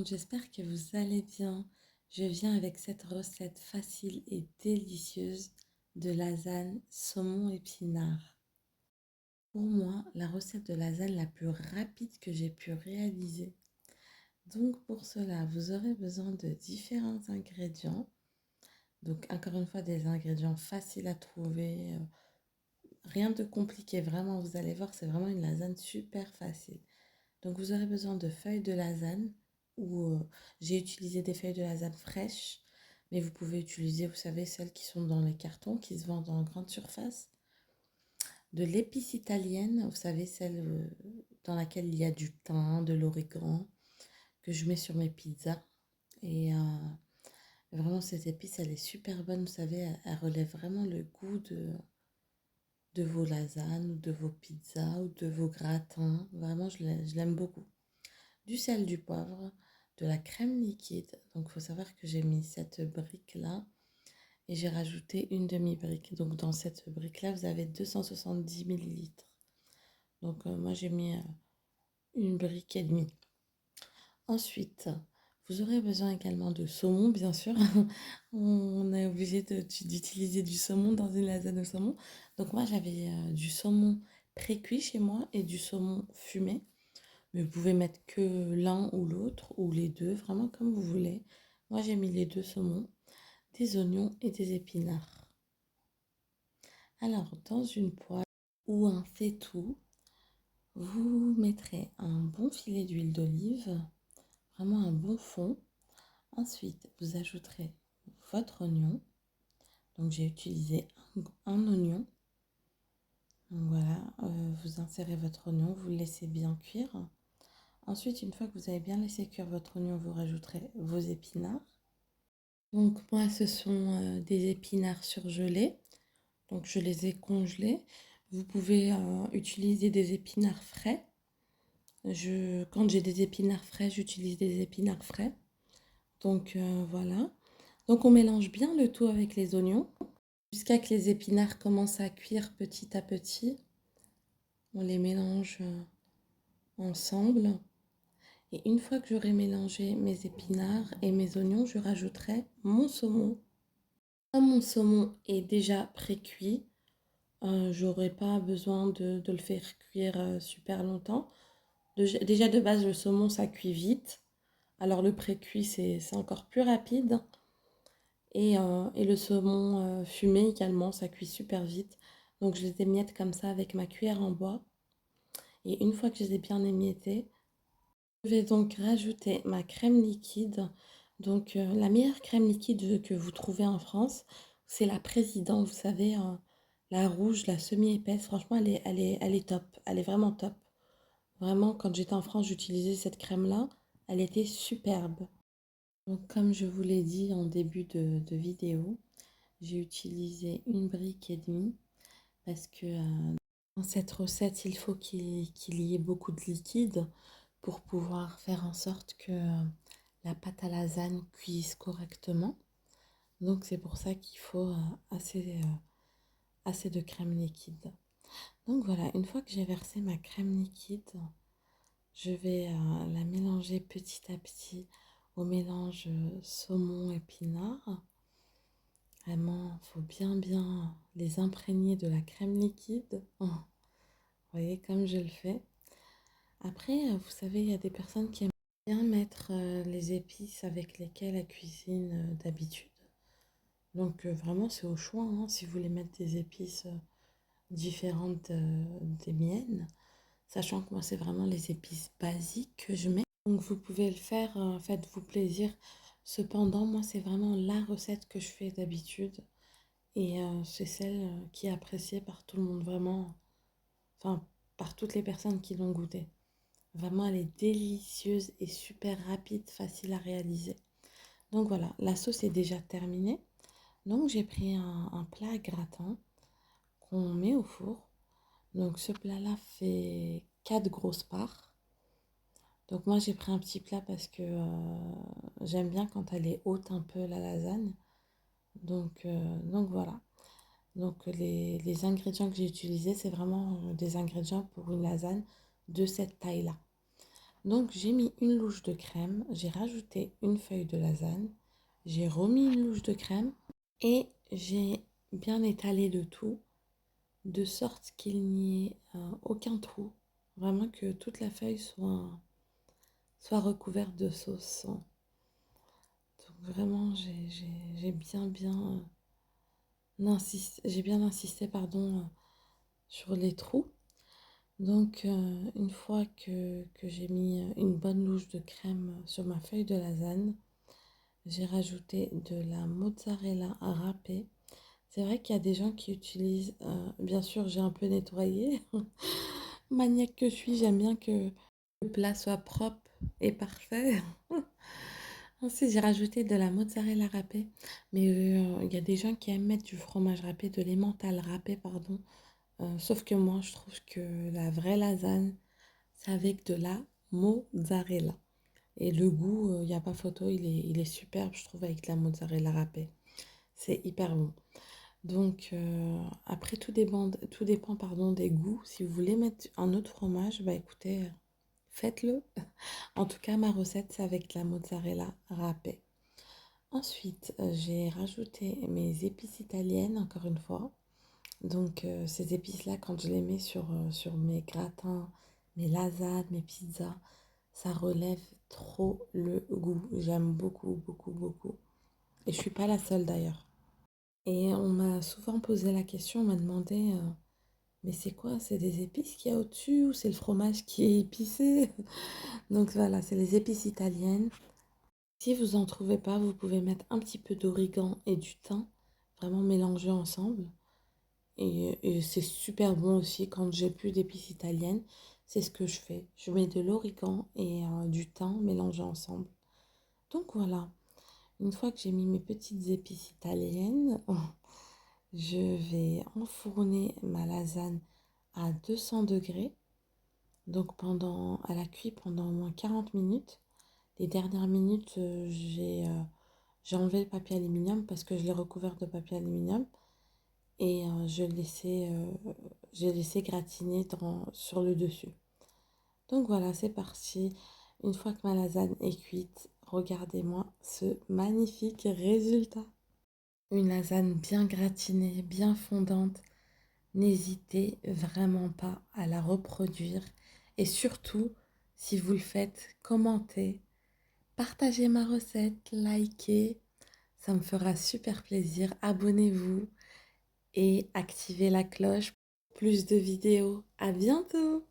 j'espère que vous allez bien. Je viens avec cette recette facile et délicieuse de lasagne saumon épinard. Pour moi, la recette de lasagne la plus rapide que j'ai pu réaliser. Donc pour cela, vous aurez besoin de différents ingrédients. Donc encore une fois, des ingrédients faciles à trouver. Rien de compliqué, vraiment, vous allez voir, c'est vraiment une lasagne super facile. Donc vous aurez besoin de feuilles de lasagne ou j'ai utilisé des feuilles de lasagne fraîches, mais vous pouvez utiliser, vous savez, celles qui sont dans les cartons, qui se vendent en grande surface. De l'épice italienne, vous savez, celle dans laquelle il y a du thym, de l'origan, que je mets sur mes pizzas. Et vraiment, cette épice, elle est super bonne, vous savez, elle relève vraiment le goût de vos lasagnes, ou de vos pizzas, ou de vos gratins. Vraiment, je l'aime beaucoup. Du sel, du poivre, de la crème liquide. Donc, il faut savoir que j'ai mis cette brique-là et j'ai rajouté une demi-brique. Donc, dans cette brique-là, vous avez 270 millilitres. Donc, moi, j'ai mis une brique et demie. Ensuite, vous aurez besoin également de saumon, bien sûr. On est obligé d'utiliser du saumon dans une lasagne au saumon. Donc, moi, j'avais du saumon pré-cuit chez moi et du saumon fumé. Mais vous pouvez mettre que l'un ou l'autre, ou les deux, vraiment comme vous voulez. Moi, j'ai mis les deux saumons, des oignons et des épinards. Alors, dans une poêle ou un faitout, vous mettrez un bon filet d'huile d'olive, vraiment un bon fond. Ensuite, vous ajouterez votre oignon. Donc, j'ai utilisé un oignon. Donc, voilà, vous insérez votre oignon, vous le laissez bien cuire. Ensuite, une fois que vous avez bien laissé cuire votre oignon, vous rajouterez vos épinards. Donc moi, ce sont des épinards surgelés. Donc je les ai congelés. Vous pouvez utiliser des épinards frais. Quand j'ai des épinards frais, j'utilise des épinards frais. Donc voilà. Donc on mélange bien le tout avec les oignons jusqu'à que les épinards commencent à cuire petit à petit. On les mélange ensemble. Et une fois que j'aurai mélangé mes épinards et mes oignons, je rajouterai mon saumon. Comme mon saumon est déjà pré-cuit, j'aurai pas besoin de le faire cuire super longtemps. Déjà de base, le saumon, ça cuit vite. Alors le pré-cuit, c'est encore plus rapide. Et le saumon fumé également, ça cuit super vite. Donc je les émiette comme ça avec ma cuillère en bois. Et une fois que je les ai bien émiettés, je vais donc rajouter ma crème liquide. Donc la meilleure crème liquide que vous trouvez en France, c'est la Président, vous savez, la rouge, la semi-épaisse. Franchement, elle est top. Elle est vraiment top. Vraiment, quand j'étais en France, j'utilisais cette crème-là. Elle était superbe. Donc comme je vous l'ai dit en début de vidéo, j'ai utilisé une brique et demie parce que dans cette recette, il faut qu'il y ait beaucoup de liquide pour pouvoir faire en sorte que la pâte à lasagne cuise correctement. Donc c'est pour ça qu'il faut assez de crème liquide. Donc voilà, une fois que j'ai versé ma crème liquide, je vais la mélanger petit à petit au mélange saumon épinard. Vraiment, il faut bien les imprégner de la crème liquide. Vous voyez comme je le fais. Après, vous savez, il y a des personnes qui aiment bien mettre les épices avec lesquelles elles cuisinent d'habitude. Donc vraiment, c'est au choix, hein, si vous voulez mettre des épices différentes des miennes. Sachant que moi, c'est vraiment les épices basiques que je mets. Donc vous pouvez le faire, faites-vous plaisir. Cependant, moi, c'est vraiment la recette que je fais d'habitude. Et c'est celle qui est appréciée par tout le monde, vraiment. Enfin, par toutes les personnes qui l'ont goûtée. Vraiment, elle est délicieuse et super rapide, facile à réaliser. Donc voilà, la sauce est déjà terminée. Donc j'ai pris un plat à gratin qu'on met au four. Donc ce plat-là fait 4 grosses parts. Donc moi j'ai pris un petit plat parce que j'aime bien quand elle est haute un peu la lasagne. Donc voilà. Donc les ingrédients que j'ai utilisés, c'est vraiment des ingrédients pour une lasagne de cette taille-là. Donc j'ai mis une louche de crème, j'ai rajouté une feuille de lasagne, j'ai remis une louche de crème et j'ai bien étalé le tout de sorte qu'il n'y ait aucun trou. Vraiment que toute la feuille soit recouverte de sauce. Donc vraiment j'ai bien insisté pardon, sur les trous. Donc, une fois que j'ai mis une bonne louche de crème sur ma feuille de lasagne, j'ai rajouté de la mozzarella râpée. C'est vrai qu'il y a des gens qui utilisent, bien sûr, j'ai un peu nettoyé. Maniaque que je suis, j'aime bien que le plat soit propre et parfait. Ensuite, j'ai rajouté de la mozzarella râpée. Mais il y a des gens qui aiment mettre du fromage râpé, de l'emmental râpé, pardon. Sauf que moi, je trouve que la vraie lasagne, c'est avec de la mozzarella. Et le goût, il n'y a pas photo, il est superbe, je trouve, avec la mozzarella râpée. C'est hyper bon. Donc, après, tout dépend pardon, des goûts. Si vous voulez mettre un autre fromage, bah écoutez, faites-le. En tout cas, ma recette, c'est avec la mozzarella râpée. Ensuite, j'ai rajouté mes épices italiennes, encore une fois. Donc, ces épices-là, quand je les mets sur mes gratins, mes lasagnes, mes pizzas, ça relève trop le goût. J'aime beaucoup, beaucoup, beaucoup. Et je suis pas la seule d'ailleurs. Et on m'a souvent posé la question, on m'a demandé, mais c'est quoi? C'est des épices qu'il y a au-dessus ou c'est le fromage qui est épicé? Donc voilà, c'est les épices italiennes. Si vous en trouvez pas, vous pouvez mettre un petit peu d'origan et du thym, vraiment mélanger ensemble. Et c'est super bon aussi quand j'ai plus d'épices italiennes. C'est ce que je fais. Je mets de l'origan et du thym mélangés ensemble. Donc voilà, une fois que j'ai mis mes petites épices italiennes, je vais enfourner ma lasagne à 200 degrés. Donc elle a cuit pendant au moins 40 minutes. Les dernières minutes, j'ai enlevé le papier aluminium parce que je l'ai recouvert de papier aluminium. Et j'ai laissé gratiner sur le dessus. Donc voilà, c'est parti. Une fois que ma lasagne est cuite, regardez-moi ce magnifique résultat. Une lasagne bien gratinée, bien fondante. N'hésitez vraiment pas à la reproduire. Et surtout, si vous le faites, commentez, partagez ma recette, likez. Ça me fera super plaisir. Abonnez-vous et activez la cloche pour plus de vidéos. À bientôt!